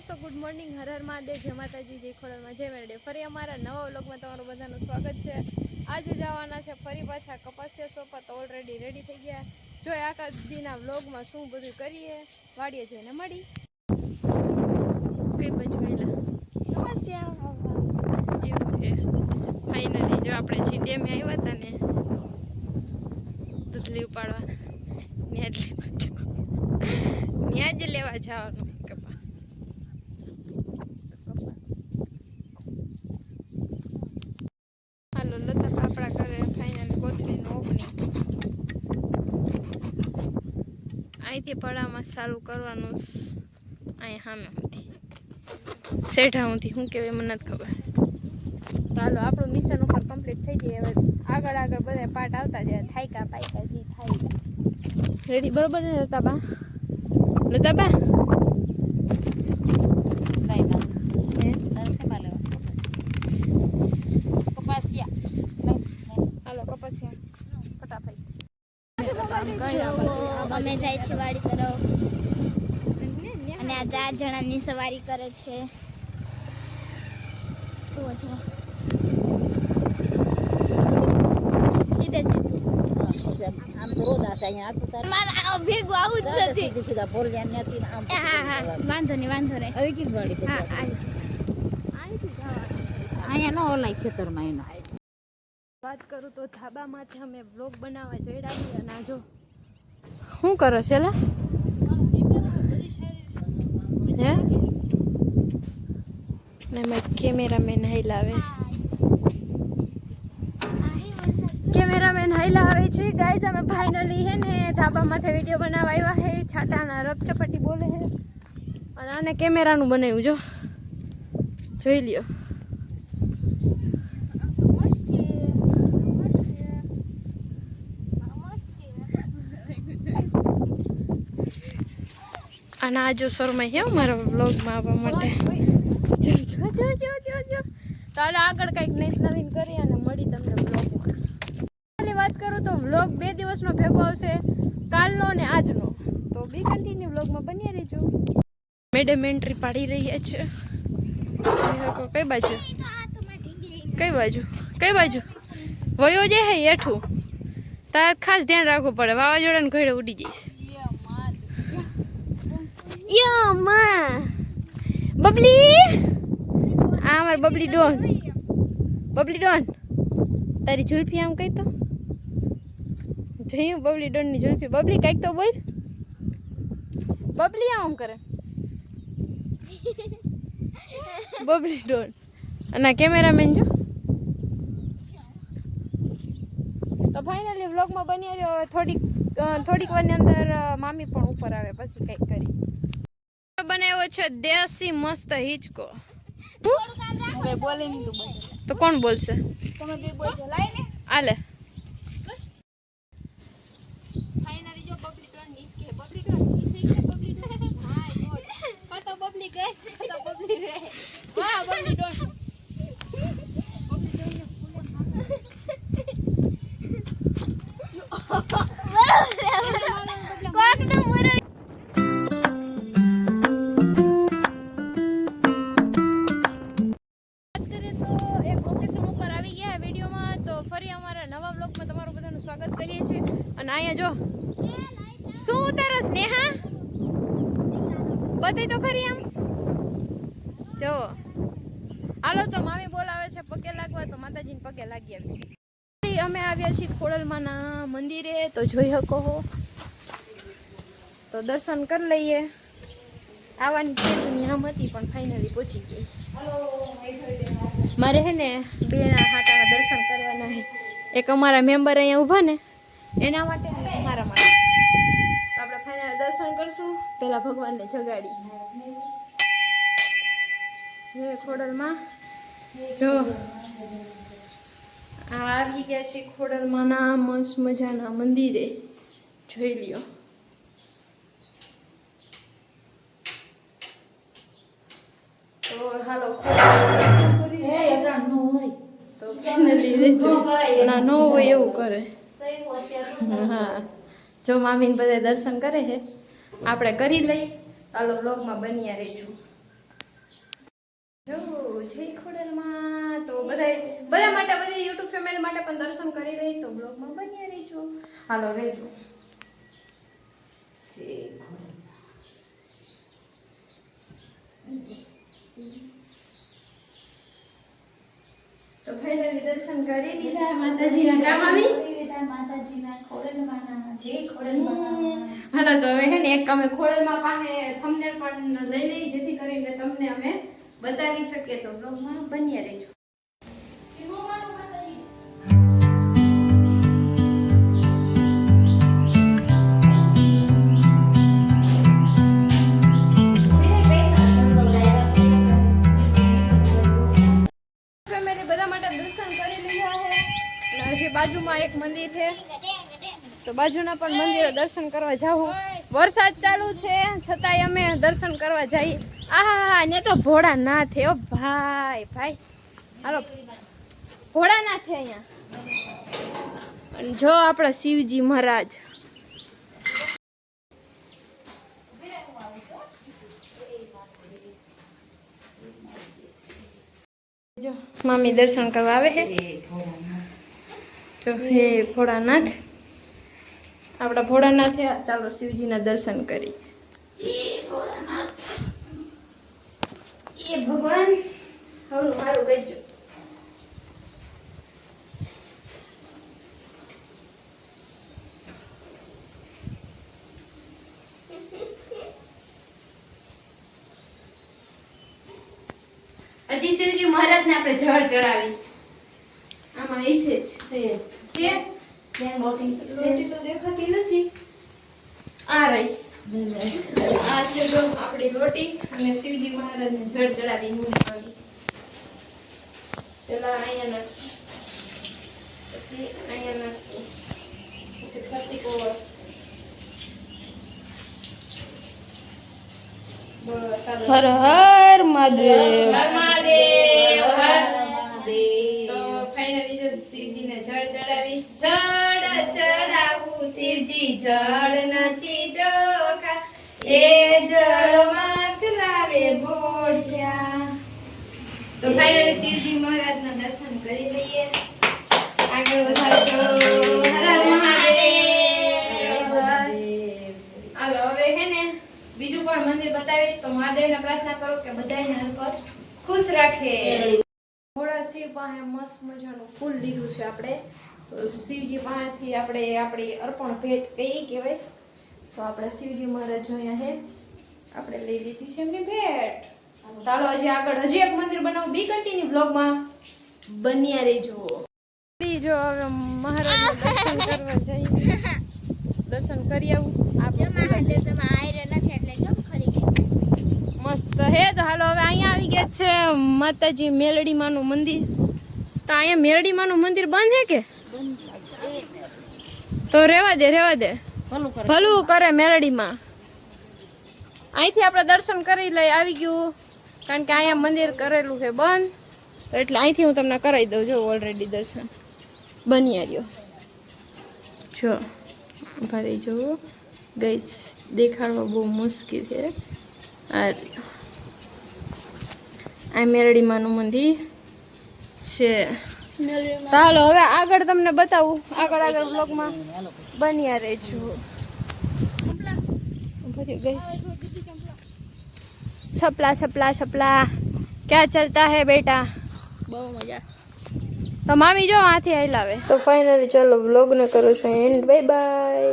દોસ્તો good morning, Har Har Mahadev, જય માતાજી, જય ખોડલમાં, જય મેરડે. ફરી અમારા નવા વ્લોગમાં તમારું બધાનું સ્વાગત છે. આજે જવાના છે ફરી પાછા કપાસિયા સોપા. તો ઓલરેડી રેડી થઈ ગયા. જો આખા દીના વ્લોગમાં શું બધું કરીએ વાડીએ જઈને મળી કઈ બાજુ વેલા કપાસિયા એવું છે. ફાઇનલી જો આપણે જે ડેમે આવ્યા હતા ને દૂધલી ઉપાડવા ત્યાં જ લેવા જવાનું. હાલો લતા પાપડા કરે ફાઇનલ કોથળીનું ઓપનિંગ અહીંથી પડામાં ચાલુ કરવાનું. અહીંયા સામે હતી સેઠા હુંથી શું કહેવાય મને નથી ખબર. ચાલો આપણું મિશન ઉપર કમ્પ્લીટ થઈ જાય. હવે આગળ આગળ બધા પાર્ટ આવતા જાય. થાયકા પાયકા જે થાય રેડી બરોબર ને લતાબા? લતાબા અમે જાય છે વાડી તરફ અને આ 4 જણાની સવારી કરે છે. જુઓ જુઓ સીધે સીધું આમ તો રોજ આશે અહીંયા આખું મારા ભેગું આવું જ નથી. સીધે સીધા બોલ્યા નથી આમ. હા વાંધો નહીં હવે કી ગાડી છે. હા અહીંથી જવાનું અહીંયા નો ઓલાય ખેતરમાં એનો વાત કરું તો ધાબામાંથી અમે વ્લોગ બનાવવા જઈડાવી. અને આ જો શું કરો છે લા હે ને મેં કેમેરામેન હાઈલાવે છે ગાઈઝ. અમે ફાઇનલી હે ને ધાબામાંથી વિડીયો બનાવવા આવ્યા હે. છાટાના રપચપટી બોલે હે અને આને કેમેરાનું બનાવ્યું જો જોઈ લ્યો. અને આ જો શર્મા છે મારા વ્લોગમાં આવવા માટે. તો આગળ કંઈક નવીન કરી અને મળી તમને વ્લોગમાં. વાત કરું તો વ્લોગ 2 દિવસનો ભેગો આવશે, કાલનો ને આજનો. તો બી કન્ટિન્યુ વ્લોગમાં બની રહેજો. મેડમ એન્ટ્રી પાડી રહ્યા છે. કઈ બાજુ વયો જે હે હેઠું તાર ખાસ ધ્યાન રાખવું પડે. વાવાઝોડાને ઘોડે ઉડી જઈશ. બબલી આ અમાર બબલી ડોન તારી જુલ્ફી આમ કઈ તો જોયું બબલી ડોન ની જુલ્ફી. બબલી કઈક તો બોલ. બબલી આમ કરે બબલી ડોન. અને કેમેરામેન જો. તો ફાઇનલી વ્લોગમાં બની રહ્યો. થોડીક વારની અંદર મામી પણ ઉપર આવે પછી કંઈક કરી. બનાવ્યો છે દેશી મસ્ત હિચકો. બોલે નહીં તો કોણ બોલશે? આલે ફાઇનલી જો બબલી ડોન હિચકે. બબલી ડોન હા તો બબલી ગઈ તો બબલી રે. વાહ બબલી ડોન સ્વાગત કરીએ છીએ. અને અહીંયા જો શું ઉતારો સ્નેહા બતાવી તો ખરી આમ જો. હાલો તો મામી બોલાવે છે પગે લાગવા. તો માતાજીને પગે લાગી આવી. અમે આવ્યા છીએ ખોડલમાના મંદિરે. તો જોઈ શકો હો. તો દર્શન કરી લઈએ. આવવાની નિયમ હતી પણ ફાઇનલી પહોંચી ગઈ. મારે હે ને 2 હાટાના દર્શન કરવાના છે. એક અમારા મેમ્બર અહીંયા ઊભા ને એના માટે અને અમારા માટે. તો આપણે ફાઇનલ દર્શન કરશું. પહેલા ભગવાનને જગાડી હે ખોડલમાં જો આવી ગયા છે ખોડલમાંના મસ્ત મજાના મંદિરે. જોઈ લ્યો. તો હાલો ના નો હોય એવું કરે. હા જો મામીને બધા દર્શન કરે છે. આપણે કરી લઈ. ચાલો વ્લોગમાં બન્યા રહીશું. જય ખોડલમાં. તો બધા માટે બધી યુટ્યુબ ફેમિલી માટે પણ દર્શન કરી રહી તો બ્લોગમાં બન્યા રહીજો. હાલો રહેજો. જય તો ફાઇનલી દર્શન કરી દીધા માતાજીના કામ આવી માતાજીના ખોડલમાંના જય ખોડલમાં. હાલો તો હવે હે ને એક અમે ખોડલમાં પાસે થંબનેલ પણ લઈ લઈ જેથી કરીને તમને અમે બતાવી શકીએ તો બ્લોગમાં બન્યા રહેજો. બાજુમાં એક મંદિર છે તો બાજુના પણ મંદિરે દર્શન કરવા જાવું. વરસાદ ચાલુ છે છતાંય અમે દર્શન કરવા જઈએ. આહા ને તો ભોળા ના થે ઓ ભાઈ ભાઈ. હાલો ભોળા ના થે અહીંયા. અને જો આપણા શિવજી મહારાજ જો મામી દર્શન કરવા આવે છે. જો હે ભોળાનાથ આપણા ભોળાનાથ થયા. ચાલો શિવજીના દર્શન કરી. ભોળાનાથ એ ભગવાન હવે મારું ગજો. હજી શિવજી મહારાજને આપણે જળ ચડાવી. આમાં એસે જ છે કે રોટી તો દેખાતી નથી. આ રહી આ છે જો આપણી રોટી અને શિવજી મહારાજને જળ ચડાવી મૂકવાની. પેલા અહીંયા નાખશું પછી અહીંયા નાખશું પછી ફરતી કોવર. હર હર મહાદેવ. હર મહાદેવ હર મહાદેવ. તો ફાઇનલી જો શિવજીને જળ ચડાવી. જળ ચડાવું શિવજી જળ નથી જોખા એ જળમાં સલાવે બોઢ્યા. તો ફાઇનલી શિવજી મહારાજના દર્શન કરી લઈએ. આગળ વધારજો. હર હર મહાદેવ. હાલો હવે હે ને બીજું પણ મંદિર બતાવીશ તો મહાદેવને પ્રાર્થના કરો કે બધાને હરકત ખુશ રાખે. ભોળા શિવ પાસે મસ્ત મજાનું ફૂલ લીધું છે આપણે. તો શિવજી પાસેથી આપણે આપણી અર્પણ ભેટ કઈ કહેવાય તો આપણે શિવજી મહારાજ જોયા હે આપણે લઈ લીધી છે એમની ભેટ. ચાલો હજી આગળ હજી એક મંદિર બનાવું. બી કન્ટિન્યુ બ્લોગમાં બન્યા રહેજો. જો હવે મહારાજના દર્શન કરવા જઈએ. દર્શન કરી આવું. મસ્ત હે. તો હાલો હવે અહીંયા આવી ગયા છે માતાજી મેલડીમાનું મંદિર. તો અહીંયા મેલડીમાનું મંદિર બંધ હે કે તો રેવા દે ભલું કરે મેલડીમાં. અહીંથી આપણે દર્શન કરી લઈ આવી ગયું કારણ કે અહીંયા મંદિર કરેલું છે બંધ એટલે અહીંથી હું તમને કરાવી દઉં. જો ઓલરેડી દર્શન બની આવ્યો. જો ભરી જુઓ ગઈ દેખાડવા બહુ મુશ્કેલ છે. આ મેરડીમાનું મંદિર છે. ચાલો હવે આગળ તમને બતાવું. આગળ બ્લોગમાં બન્યા રહેજો. સપલા સપલા સપલા ક્યાં ચલતા હે બેટા. બહુ મજા. તો મામી જો હાથી હલાવે. તો ફાઇનલી ચાલો વ્લોગને કરો છો એન્ડ. Bye bye.